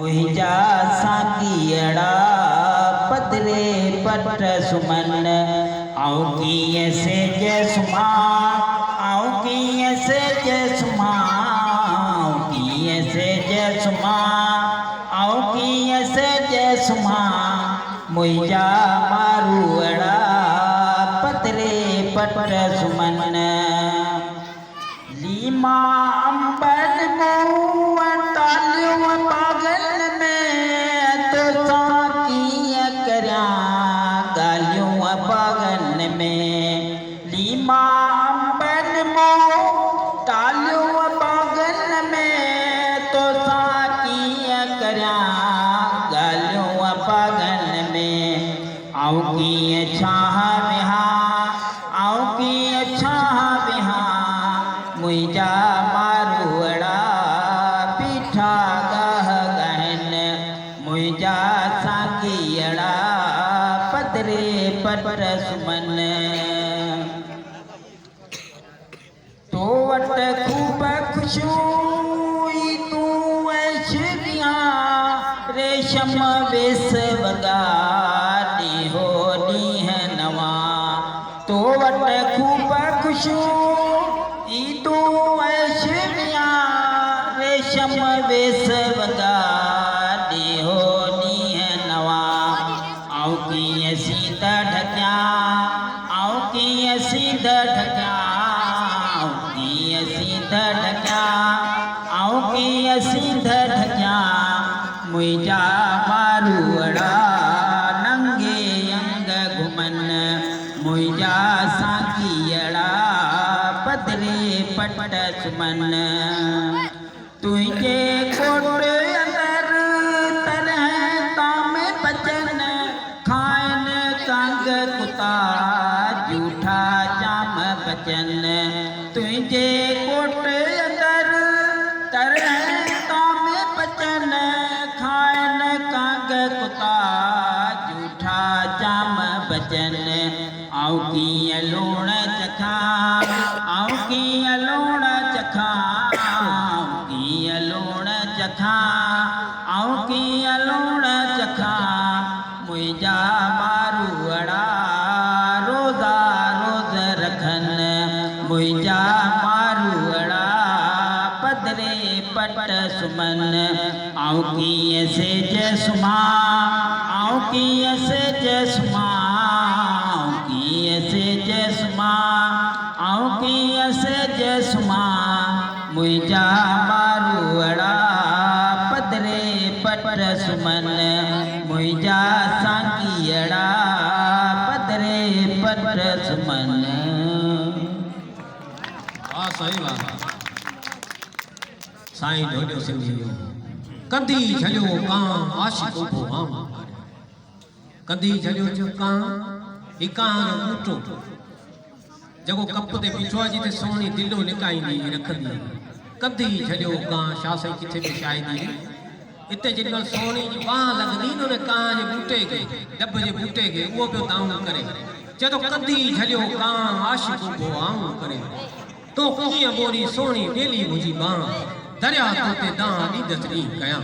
मुहिंजा साकीअड़ा पदरे पट सुमन आऊं कीअं सेज सुम्हां आऊं कीअं सेज सुम्हां आऊं कीअं सेज सुम्हां आऊं कीअं सेज सुम्हां मुहिंजा मारूअड़ा पदरे पट सुमन लीमा अंबन मूं तालियूं बागन में तोसां कीअं करियां ॻाल्हियूं बागन में लीमा अंबन मूं तालियूं बागन में तोसां कीअं करियां ॻाल्हियूं बागन में आऊं कीअं छाह विहां आऊं कीअं छाह विहां मुहिंजा मारूअड़ा पीठा गाह गहन मुहिंजा साकीअड़ा पदरे पट सुमन तो वट खूब खुशबू तूं ऐशगियां रेशम वेस वगा ॾींहो ॾींहं नवां तो वट खूब खुशबू तूं ऐशगियां रेशम वेस वगा ॾींहो ॾींहं नवां आऊं कीअं सीध ढकियां आऊं कीअं सीध ढकियां आऊं कीअं सीध ढकियां आऊं कीअं सीध ढकियां मुहिंजा मारूअड़ा नंगे अंग घुमन मुहिंजा साकीअड़ा पदरे पट सुमन तुझे कोट अंदर तरह ताम बचन खाइन कंग कुता झूठा जाम बचन तुझे कोट अंदर तरह ताम बचन खाइन कंग कुता झूठा जाम बचन आऊं कीअं लूण चखां आऊं कीअं लूण चखां आऊं कीअं लूण चखां आऊं कीअं लूण चखां मुहिंजा मारूअड़ा रोज़ा रोज़ रखन मुहिंजा मारूअड़ा पदरे पट सुमन आऊं कीअं सेज सुम्हां आऊं कीअं सेज सुम्हां आऊं कीअं सेज सुम्हां आऊं कीअं सेज सुम्हां मुहिंजा मारूअड़ा पदरे पट सुमन मुहिंजा साकीअड़ा पदरे पट सुमन। वाह सही बात साईं ढोढियो सिंधियो कंदी झलियो कां आशिक़ उभो आम कंदी झलियो कां हिकां जो ॿूटो जगो कप ते बीठो आहे जिते सोणी दिलो लिकाईंदी रखंदी कंदी झलियो कां छा साईं किथे बि शायदि हिते जेॾीमहिल सोणी जी बांह लॻंदी न उन कां जे ॿूटे खे डब जे ॿूटे खे उहो पियो दाऊं करे चए थो कंदी झलियो कां आशिक़ उभो आऊं करे तो कीअं बोरी सोणी ॾेली मुंहिंजी बांह दरिया तो ते दां ॾींदसि ॾींहुं कयां